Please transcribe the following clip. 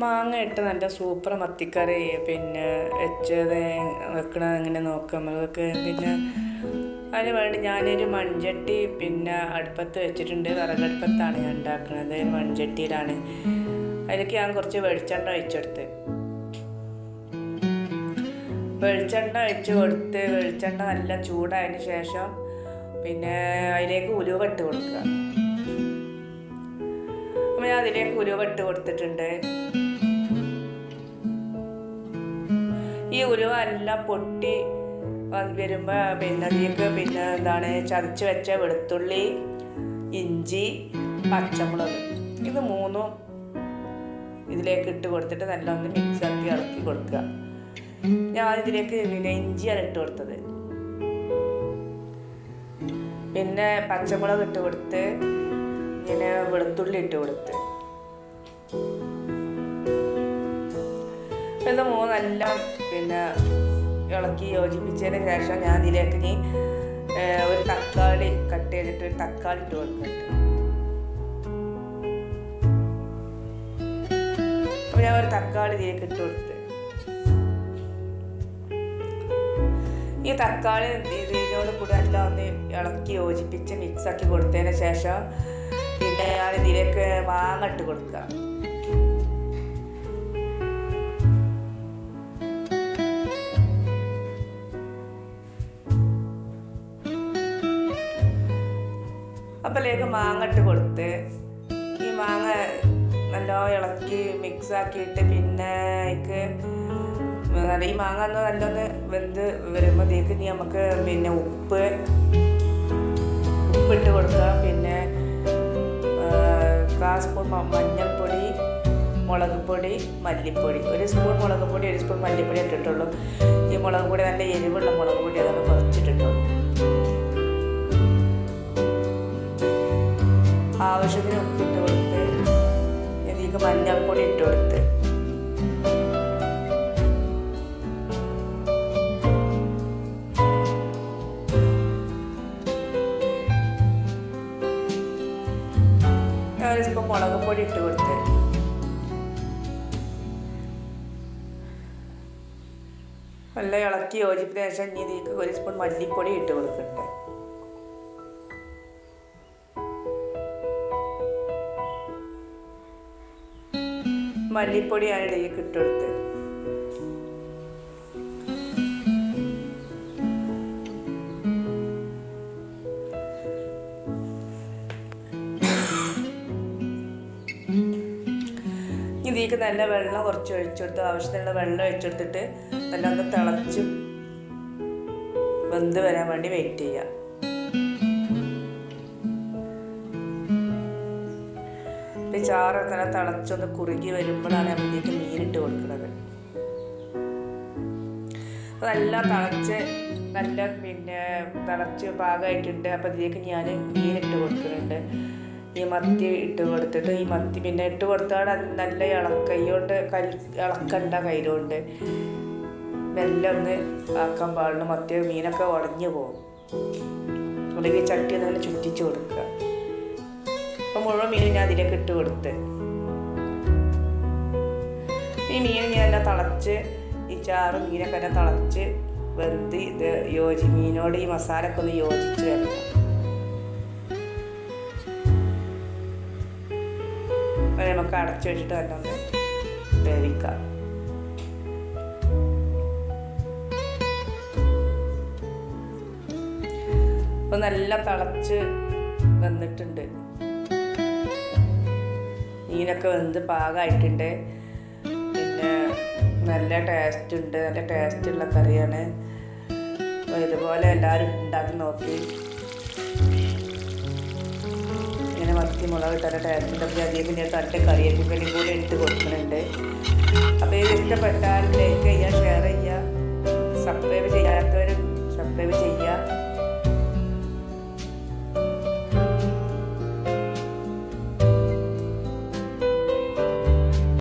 മാങ്ങ ഇട്ട് നല്ല സൂപ്പർ മത്തിക്കറി പിന്നെ വെച്ചത് വെക്കണത് എങ്ങനെ നോക്കാം നമുക്ക്. പിന്നെ അതിന് വേണ്ടി ഞാനൊരു മൺചട്ടി പിന്നെ അടുപ്പത്ത് വെച്ചിട്ടുണ്ട്. വിറകടുപ്പത്താണ് ഞാൻ ഉണ്ടാക്കുന്നത്, മൺചട്ടിയിലാണ്. അതിലേക്ക് ഞാൻ കുറച്ച് വെളിച്ചെണ്ണ ഒഴിച്ചെടുത്ത് വെളിച്ചെണ്ണ നല്ല ചൂടായതിന് ശേഷം പിന്നെ അതിലേക്ക് ഉലുവ ഇട്ട് കൊടുക്കുക. അപ്പോൾ ഞാൻ അതിലേക്ക് ഉലുവ ഇട്ട് കൊടുത്തിട്ടുണ്ട്. ഈ ഉലുവ എല്ലാം പൊട്ടി വരുമ്പോൾ പിന്നെ അതിലേക്ക് പിന്നെ എന്താണ് ചതച്ച് വെച്ച വെളുത്തുള്ളി, ഇഞ്ചി, പച്ചമുളക് ഇത് മൂന്നും ഇതിലേക്ക് ഇട്ട് കൊടുത്തിട്ട് നല്ല ഒന്ന് മിക്സാക്കി ഇളക്കി കൊടുക്കുക. ഞാൻ ഇതിലേക്ക് പിന്നെ ഇഞ്ചിയാണ് ഇട്ട് കൊടുത്തത്. പിന്നെ പച്ചമുളക് ഇട്ട് കൊടുത്ത് ഇങ്ങനെ വെളുത്തുള്ളി ഇട്ട് കൊടുത്ത് ഇത് മൂന്നെല്ലാം പിന്നെ ഇളക്കി യോജിപ്പിച്ചതിന് ശേഷം ഞാൻ ഇതിലേക്ക് ഇനി ഒരു തക്കാളി കട്ട് ചെയ്തിട്ട് ഒരു തക്കാളി ഇട്ട് കൊടുക്കുന്നുണ്ട്. അപ്പോൾ ഞാൻ ഒരു തക്കാളി ഇതിലേക്ക് ഇട്ട് കൊടുത്ത് ഈ തക്കാളി ഇതിനോട് കൂടി എല്ലാം ഒന്ന് ഇളക്കി യോജിപ്പിച്ച് മിക്സാക്കി കൊടുത്തതിന് ശേഷം പിന്നെ ഞാൻ ഇതിലേക്ക് മാങ്ങ ഇട്ട് കൊടുക്കുക. അപ്പോഴേക്ക് മാങ്ങ ഇട്ട് കൊടുത്ത് ഈ മാങ്ങ നല്ല ഇളക്കി മിക്സാക്കിയിട്ട് പിന്നെ ഈ മാങ്ങ ഒന്ന് നല്ലൊന്ന് വെന്ത് വരുമ്പോഴത്തേക്ക് ഇനി നമുക്ക് പിന്നെ ഉപ്പിട്ട് കൊടുക്കുക. പിന്നെ 1/4 സ്പൂൺ മഞ്ഞൾപ്പൊടി, മുളക് പൊടി, മല്ലിപ്പൊടി, 1 സ്പൂൺ മുളക് പൊടി 1 സ്പൂൺ മല്ലിപ്പൊടി ഇട്ടിട്ടുള്ളൂ. ഈ മുളക് പൊടി നല്ല എരിവുള്ള മുളക് പൊടി അതാണ് കുറച്ചിട്ടിട്ടുള്ളൂ. ആവശ്യത്തിന് ഉപ്പിട്ട് കൊടുത്ത് ഇതിലേക്ക് മഞ്ഞൾപ്പൊടി ഇട്ട് കൊടുത്ത് ഇപ്പം മുളക് പൊടി ഇട്ട് കൊടുത്ത് നല്ല ഇളക്കി യോജിപ്പിച്ച ശേഷം ഇനി ഇതിലേക്ക് 1 സ്പൂൺ മല്ലിപ്പൊടി ഇട്ട് കൊടുക്കട്ടെ. മല്ലിപ്പൊടി ഞാൻ ഇതിലേക്ക് ഇട്ട് കൊടുത്ത് ഇതിലേക്ക് നല്ല വെള്ളം കുറച്ച് ഒഴിച്ചെടുത്ത് ആവശ്യത്തിനുള്ള വെള്ളം ഒഴിച്ചെടുത്തിട്ട് നല്ല ഒന്ന് തിളച്ച് വെന്ത് വരാൻ വേണ്ടി വെയിറ്റ് ചെയ്യാം. ഈ ചാറ് നല്ല തിളച്ചൊന്ന് കുറുകി വരുമ്പോഴാണ് നമ്മൾ ഇതിലേക്ക് മീനിട്ട് കൊടുക്കുന്നത്. നല്ല തിളച്ച് നല്ല പിന്നെ തിളച്ച് പാകമായിട്ടുണ്ട്. അപ്പോൾ ഇതിലേക്ക് ഞാൻ മീനിട്ട് കൊടുക്കുന്നുണ്ട്. ഈ മത്തി ഇട്ട് കൊടുത്തിട്ട് ഈ മത്തി പിന്നെ ഇട്ട് കൊടുത്താൽ നല്ല കൈകൊണ്ട് ഇളക്കണ്ട കയ്യിലുകൊണ്ട് മെല്ലെ ഒന്ന് ആക്കാൻ പാടുള്ളൂ. മത്തി മീനൊക്കെ ഉടഞ്ഞു പോകും. അല്ലെങ്കിൽ ചട്ടി നല്ല ചുറ്റിച്ച് കൊടുക്കുക. അപ്പോൾ മുഴുവൻ മീൻ ഞാൻ അതിലേക്ക് ഇട്ട് കൊടുത്ത് ഈ മീൻ ഞാൻ എല്ലാം തിളച്ച് ഈ ചാറ് മീനൊക്കെ എല്ലാം തിളച്ച് വെന്ത് ഇത് മീനോട് ഈ മസാലയൊക്കെ ഒന്ന് യോജിച്ച് വരണം. നമുക്ക് അടച്ചു വെച്ചിട്ട് തന്നെ ഒന്ന് വേവിക്കാം. അപ്പോൾ നല്ല തിളച്ച് വന്നിട്ടുണ്ട്. മീനൊക്കെ വെന്ത് പാകമായിട്ടുണ്ട്. പിന്നെ നല്ല ടേസ്റ്റുള്ള കറിയാണ്. അപ്പോൾ ഇതുപോലെ എല്ലാവരും ഉണ്ടാക്കി നോക്കി. ഇങ്ങനെ മത്തി മുളക് ഇട്ട ടേസ്റ്റ് ഉണ്ട്. അപ്പോൾ അതിലേക്ക് ഞാൻ തൻ്റെ കറിവേപ്പിലയും കൂടി ഇട്ട് കൊടുക്കുന്നുണ്ട്. അപ്പോൾ ഇത് ഇഷ്ടപ്പെട്ടാൽ